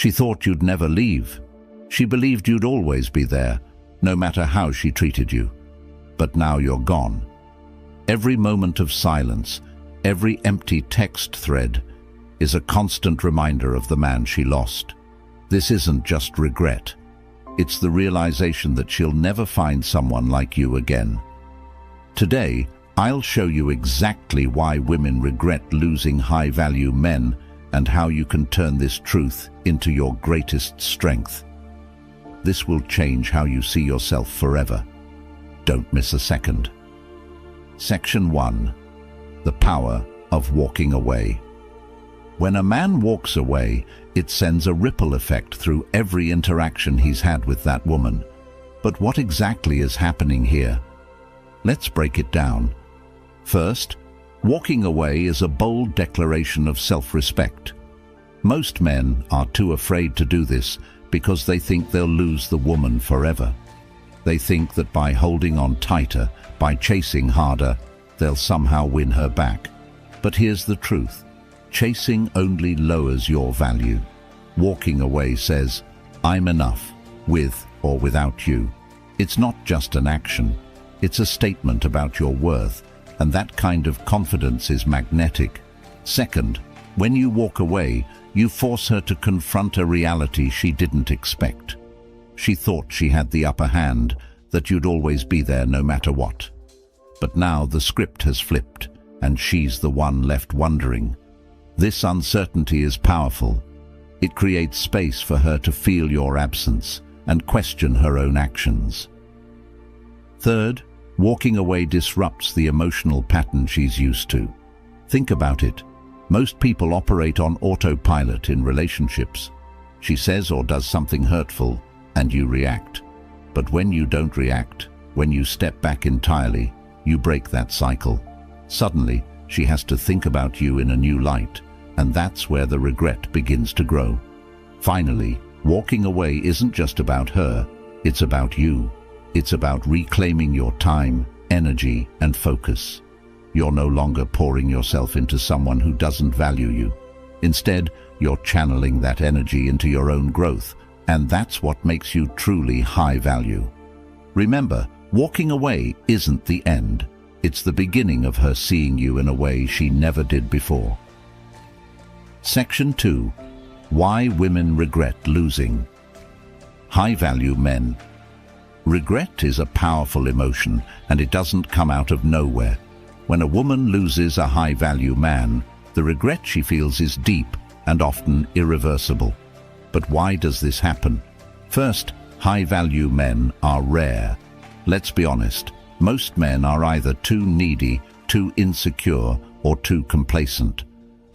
She thought you'd never leave. She believed you'd always be there, no matter how she treated you. But now you're gone. Every moment of silence, every empty text thread, is a constant reminder of the man she lost. This isn't just regret. It's the realization that she'll never find someone like you again. Today, I'll show you exactly why women regret losing high-value men and how you can turn this truth into your greatest strength. This will change how you see yourself forever. Don't miss a second. Section 1. The power of walking away. When a man walks away, it sends a ripple effect through every interaction he's had with that woman. But what exactly is happening here? Let's break it down. First, walking away is a bold declaration of self-respect. Most men are too afraid to do this because they think they'll lose the woman forever. They think that by holding on tighter, by chasing harder, they'll somehow win her back. But here's the truth. Chasing only lowers your value. Walking away says, I'm enough, with or without you. It's not just an action. It's a statement about your worth, and that kind of confidence is magnetic. Second, when you walk away, you force her to confront a reality she didn't expect. She thought she had the upper hand, that you'd always be there no matter what. But now the script has flipped, and she's the one left wondering. This uncertainty is powerful. It creates space for her to feel your absence and question her own actions. Third, walking away disrupts the emotional pattern she's used to. Think about it. Most people operate on autopilot in relationships. She says or does something hurtful, and you react. But when you don't react, when you step back entirely, you break that cycle. Suddenly, she has to think about you in a new light, and that's where the regret begins to grow. Finally, walking away isn't just about her, it's about you. It's about reclaiming your time, energy, and focus. You're no longer pouring yourself into someone who doesn't value you. Instead, you're channeling that energy into your own growth, and that's what makes you truly high value. Remember, walking away isn't the end. It's the beginning of her seeing you in a way she never did before. Section 2. Why women regret losing. High-value men. Regret is a powerful emotion, and it doesn't come out of nowhere. When a woman loses a high-value man, the regret she feels is deep and often irreversible. But why does this happen? First, high-value men are rare. Let's be honest. Most men are either too needy, too insecure, or too complacent.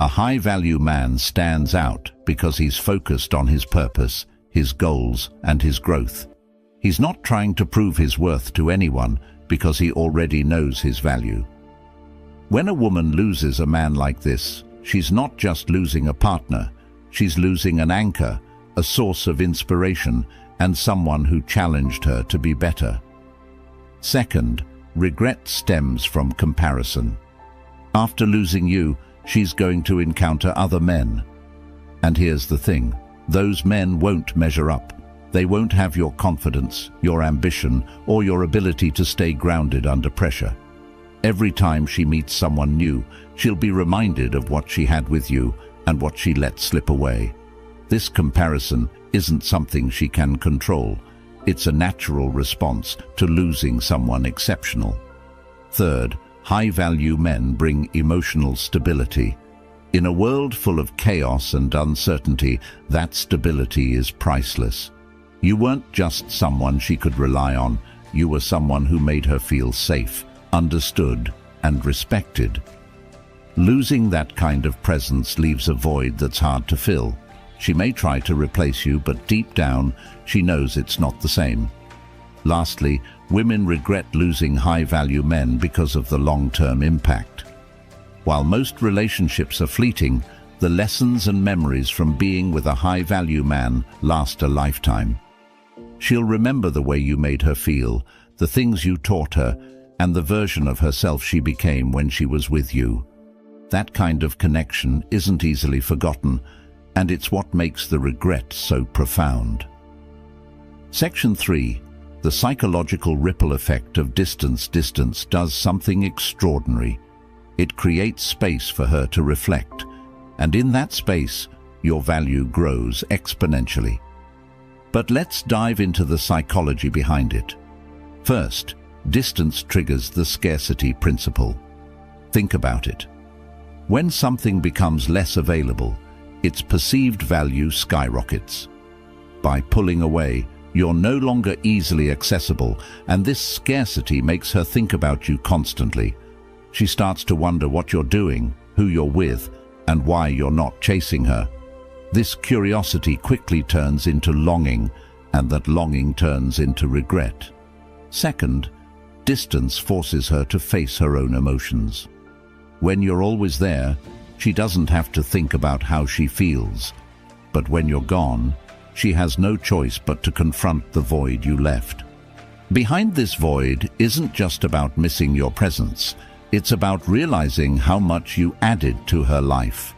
A high-value man stands out because he's focused on his purpose, his goals, and his growth. He's not trying to prove his worth to anyone because he already knows his value. When a woman loses a man like this, she's not just losing a partner, she's losing an anchor, a source of inspiration, and someone who challenged her to be better. Second, regret stems from comparison. After losing you, she's going to encounter other men. And here's the thing, those men won't measure up. They won't have your confidence, your ambition, or your ability to stay grounded under pressure. Every time she meets someone new, she'll be reminded of what she had with you and what she let slip away. This comparison isn't something she can control. It's a natural response to losing someone exceptional. Third, high-value men bring emotional stability. In a world full of chaos and uncertainty, that stability is priceless. You weren't just someone she could rely on, you were someone who made her feel safe, understood, and respected. Losing that kind of presence leaves a void that's hard to fill. She may try to replace you, but deep down, she knows it's not the same. Lastly, women regret losing high-value men because of the long-term impact. While most relationships are fleeting, the lessons and memories from being with a high-value man last a lifetime. She'll remember the way you made her feel, the things you taught her, and the version of herself she became when she was with you. That kind of connection isn't easily forgotten, and it's what makes the regret so profound. Section 3. The psychological ripple effect of distance. Distance does something extraordinary. It creates space for her to reflect, and in that space, your value grows exponentially. But let's dive into the psychology behind it. First, distance triggers the scarcity principle. Think about it. When something becomes less available, its perceived value skyrockets. By pulling away, you're no longer easily accessible, and this scarcity makes her think about you constantly. She starts to wonder what you're doing, who you're with, and why you're not chasing her. This curiosity quickly turns into longing, and that longing turns into regret. Second, distance forces her to face her own emotions. When you're always there, she doesn't have to think about how she feels. But when you're gone, she has no choice but to confront the void you left. Behind this void isn't just about missing your presence. It's about realizing how much you added to her life.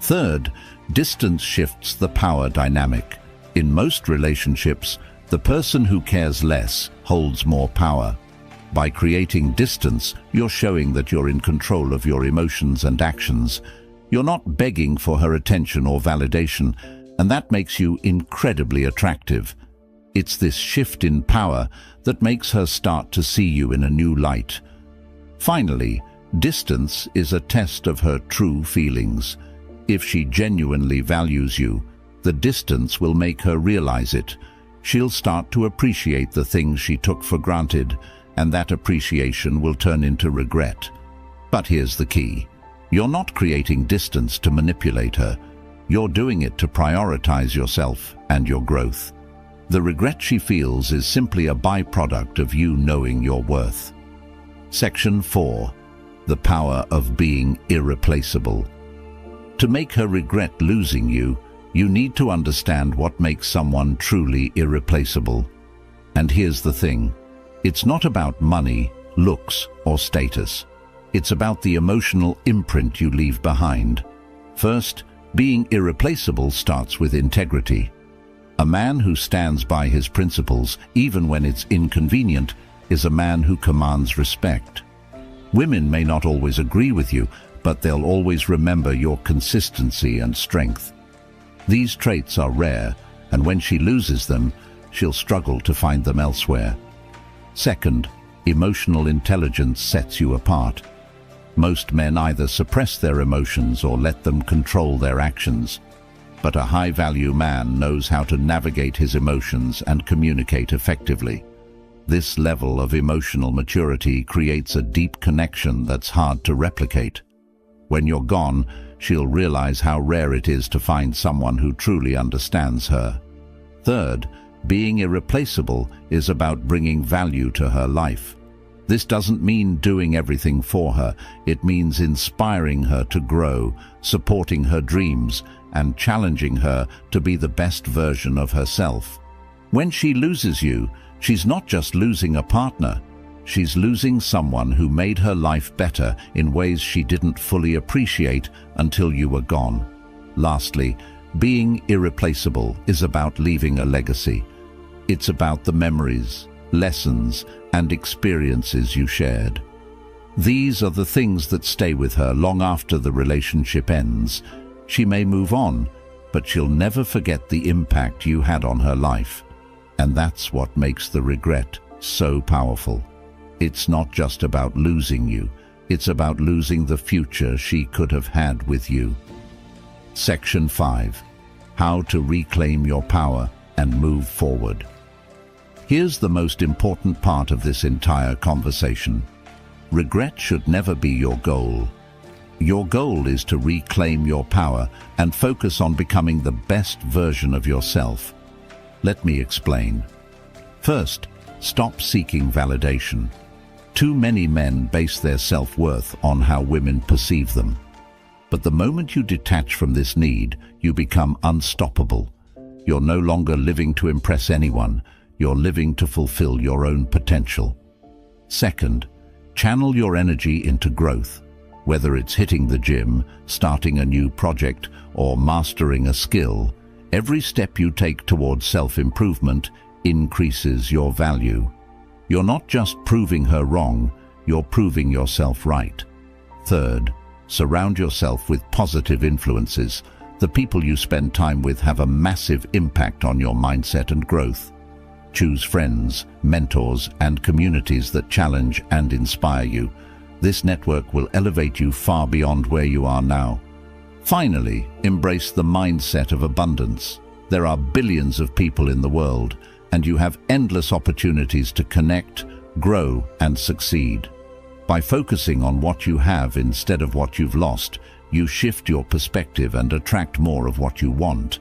Third, distance shifts the power dynamic. In most relationships, the person who cares less holds more power. By creating distance, you're showing that you're in control of your emotions and actions. You're not begging for her attention or validation, and that makes you incredibly attractive. It's this shift in power that makes her start to see you in a new light. Finally, distance is a test of her true feelings. If she genuinely values you, the distance will make her realize it. She'll start to appreciate the things she took for granted, and that appreciation will turn into regret. But here's the key. You're not creating distance to manipulate her. You're doing it to prioritize yourself and your growth. The regret she feels is simply a byproduct of you knowing your worth. Section 4. The power of being irreplaceable. To make her regret losing you, you need to understand what makes someone truly irreplaceable. And here's the thing. It's not about money, looks, or status. It's about the emotional imprint you leave behind. First, being irreplaceable starts with integrity. A man who stands by his principles, even when it's inconvenient, is a man who commands respect. Women may not always agree with you, but they'll always remember your consistency and strength. These traits are rare, and when she loses them, she'll struggle to find them elsewhere. Second, emotional intelligence sets you apart. Most men either suppress their emotions or let them control their actions. But a high-value man knows how to navigate his emotions and communicate effectively. This level of emotional maturity creates a deep connection that's hard to replicate. When you're gone, she'll realize how rare it is to find someone who truly understands her. Third, being irreplaceable is about bringing value to her life. This doesn't mean doing everything for her. It means inspiring her to grow, supporting her dreams, and challenging her to be the best version of herself. When she loses you, she's not just losing a partner. She's losing someone who made her life better in ways she didn't fully appreciate until you were gone. Lastly, being irreplaceable is about leaving a legacy. It's about the memories, lessons, and experiences you shared. These are the things that stay with her long after the relationship ends. She may move on, but she'll never forget the impact you had on her life. And that's what makes the regret so powerful. It's not just about losing you, it's about losing the future she could have had with you. Section 5. How to reclaim your power and move forward. Here's the most important part of this entire conversation. Regret should never be your goal. Your goal is to reclaim your power and focus on becoming the best version of yourself. Let me explain. First, stop seeking validation. Too many men base their self-worth on how women perceive them. But the moment you detach from this need, you become unstoppable. You're no longer living to impress anyone. You're living to fulfill your own potential. Second, channel your energy into growth. Whether it's hitting the gym, starting a new project, or mastering a skill, every step you take towards self-improvement increases your value. You're not just proving her wrong, you're proving yourself right. Third, surround yourself with positive influences. The people you spend time with have a massive impact on your mindset and growth. Choose friends, mentors, and communities that challenge and inspire you. This network will elevate you far beyond where you are now. Finally, embrace the mindset of abundance. There are billions of people in the world, and you have endless opportunities to connect, grow, and succeed. By focusing on what you have instead of what you've lost, you shift your perspective and attract more of what you want.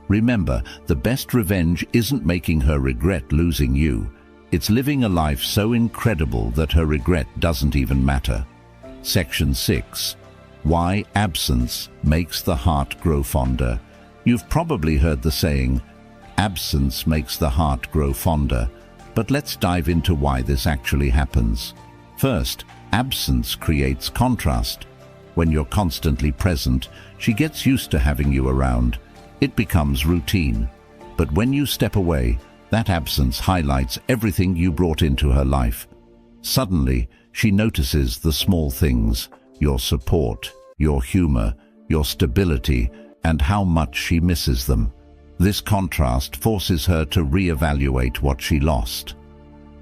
Remember, the best revenge isn't making her regret losing you. It's living a life so incredible that her regret doesn't even matter. Section 6. Why absence makes the heart grow fonder. You've probably heard the saying, absence makes the heart grow fonder, but let's dive into why this actually happens. First, absence creates contrast. When you're constantly present, she gets used to having you around. It becomes routine. But when you step away, that absence highlights everything you brought into her life. Suddenly, she notices the small things, your support, your humor, your stability, and how much she misses them. This contrast forces her to reevaluate what she lost.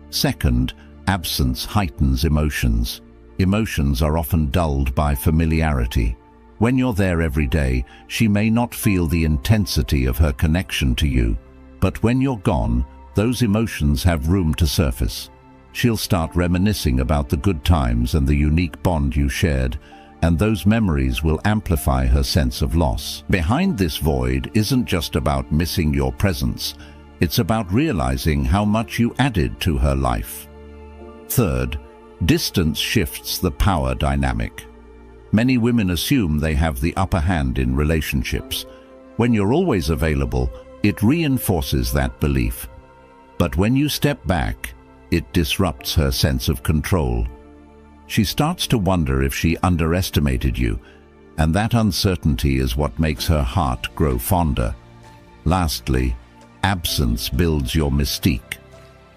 Second, absence heightens emotions. Emotions are often dulled by familiarity. When you're there every day, she may not feel the intensity of her connection to you. But when you're gone, those emotions have room to surface. She'll start reminiscing about the good times and the unique bond you shared, and those memories will amplify her sense of loss. Behind this void isn't just about missing your presence, it's about realizing how much you added to her life. Third, distance shifts the power dynamic. Many women assume they have the upper hand in relationships. When you're always available, it reinforces that belief. But when you step back, it disrupts her sense of control. She starts to wonder if she underestimated you, and that uncertainty is what makes her heart grow fonder. Lastly, absence builds your mystique.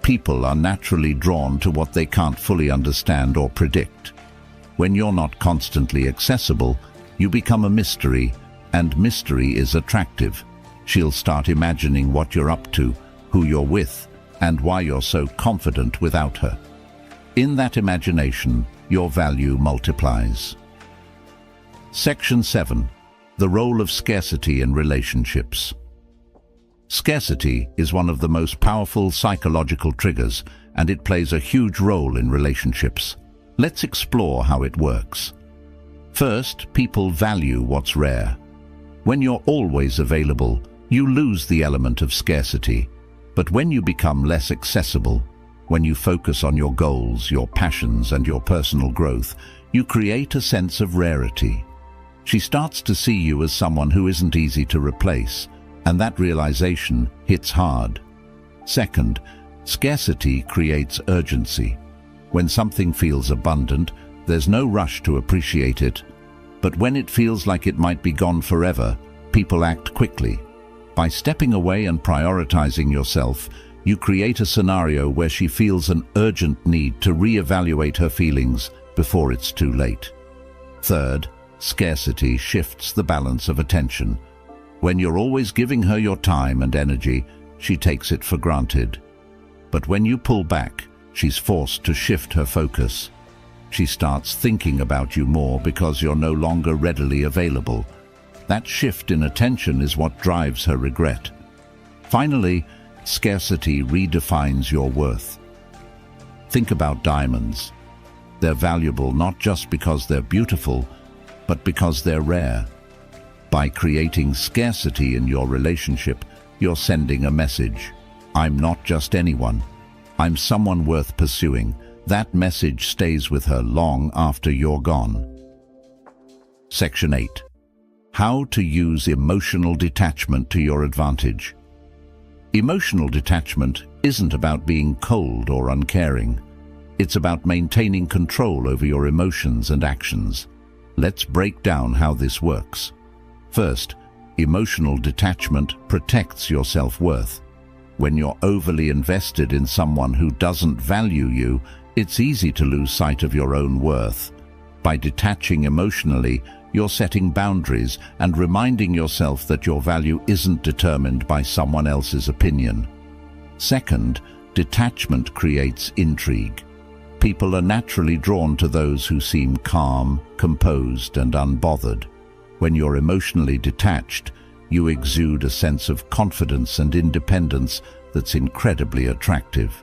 People are naturally drawn to what they can't fully understand or predict. When you're not constantly accessible, you become a mystery, and mystery is attractive. She'll start imagining what you're up to, who you're with, and why you're so confident without her. In that imagination, your value multiplies. Section 7. The role of scarcity in relationships. Scarcity is one of the most powerful psychological triggers, and it plays a huge role in relationships. Let's explore how it works. First, people value what's rare. When you're always available, you lose the element of scarcity. But when you become less accessible, when you focus on your goals, your passions, and your personal growth, you create a sense of rarity. She starts to see you as someone who isn't easy to replace, and that realization hits hard. Second, scarcity creates urgency. When something feels abundant, there's no rush to appreciate it. But when it feels like it might be gone forever, people act quickly. By stepping away and prioritizing yourself, you create a scenario where she feels an urgent need to reevaluate her feelings before it's too late. Third, scarcity shifts the balance of attention. When you're always giving her your time and energy, she takes it for granted. But when you pull back, she's forced to shift her focus. She starts thinking about you more because you're no longer readily available. That shift in attention is what drives her regret. Finally, scarcity redefines your worth. Think about diamonds. They're valuable not just because they're beautiful, but because they're rare. By creating scarcity in your relationship, you're sending a message. I'm not just anyone. I'm someone worth pursuing. That message stays with her long after you're gone. Section 8. How to use emotional detachment to your advantage. Emotional detachment isn't about being cold or uncaring. It's about maintaining control over your emotions and actions. Let's break down how this works. First, emotional detachment protects your self-worth. When you're overly invested in someone who doesn't value you, it's easy to lose sight of your own worth. By detaching emotionally, you're setting boundaries and reminding yourself that your value isn't determined by someone else's opinion. Second, detachment creates intrigue. People are naturally drawn to those who seem calm, composed, and unbothered. When you're emotionally detached, you exude a sense of confidence and independence that's incredibly attractive.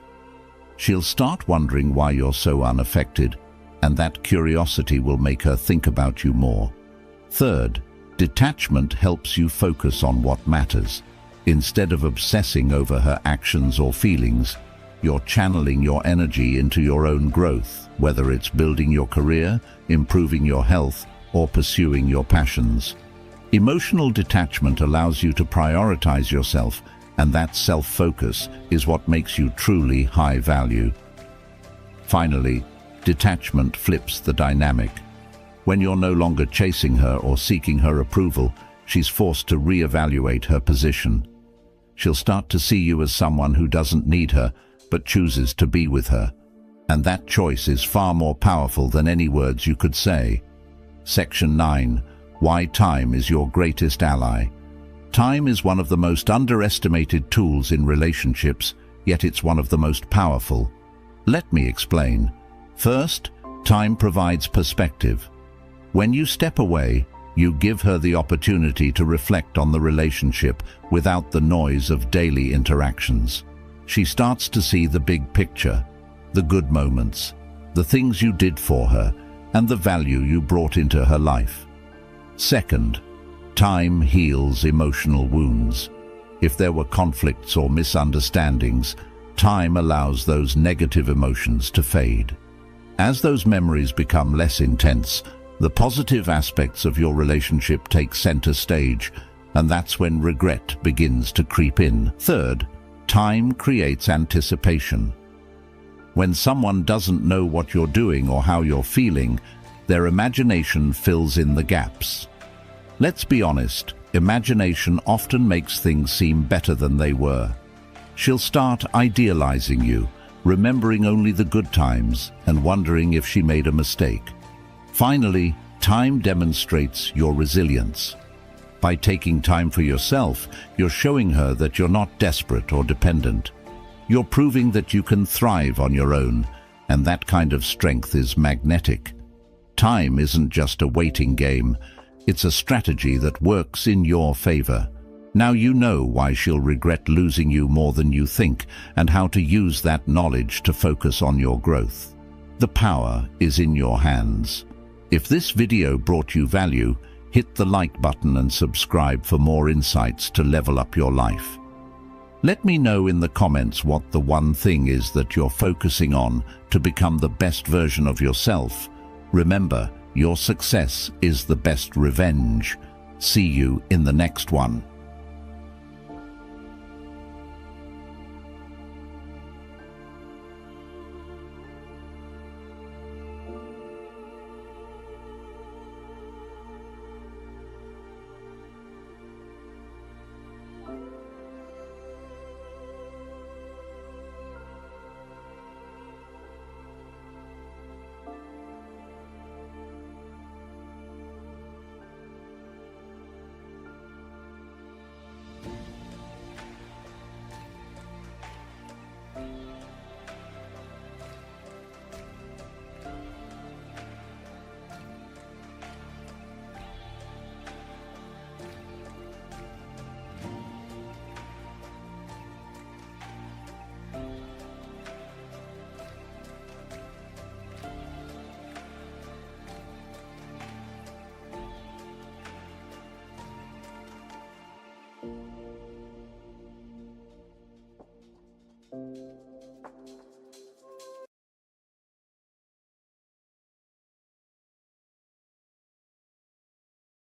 She'll start wondering why you're so unaffected, and that curiosity will make her think about you more. Third, detachment helps you focus on what matters. Instead of obsessing over her actions or feelings, you're channeling your energy into your own growth, whether it's building your career, improving your health, or pursuing your passions. Emotional detachment allows you to prioritize yourself, and that self-focus is what makes you truly high value. Finally, detachment flips the dynamic. When you're no longer chasing her or seeking her approval, she's forced to reevaluate her position. She'll start to see you as someone who doesn't need her, but chooses to be with her. And that choice is far more powerful than any words you could say. Section 9. Why time is your greatest ally. Time is one of the most underestimated tools in relationships, yet it's one of the most powerful. Let me explain. First, time provides perspective. When you step away, you give her the opportunity to reflect on the relationship without the noise of daily interactions. She starts to see the big picture, the good moments, the things you did for her, and the value you brought into her life. Second, time heals emotional wounds. If there were conflicts or misunderstandings, time allows those negative emotions to fade. As those memories become less intense, the positive aspects of your relationship take center stage, and that's when regret begins to creep in. Third, time creates anticipation. When someone doesn't know what you're doing or how you're feeling, their imagination fills in the gaps. Let's be honest, imagination often makes things seem better than they were. She'll start idealizing you, remembering only the good times and wondering if she made a mistake. Finally, time demonstrates your resilience. By taking time for yourself, you're showing her that you're not desperate or dependent. You're proving that you can thrive on your own, and that kind of strength is magnetic. Time isn't just a waiting game. It's a strategy that works in your favor. Now you know why she'll regret losing you more than you think, and how to use that knowledge to focus on your growth. The power is in your hands. If this video brought you value, hit the like button and subscribe for more insights to level up your life. Let me know in the comments what the one thing is that you're focusing on to become the best version of yourself. Remember, your success is the best revenge. See you in the next one.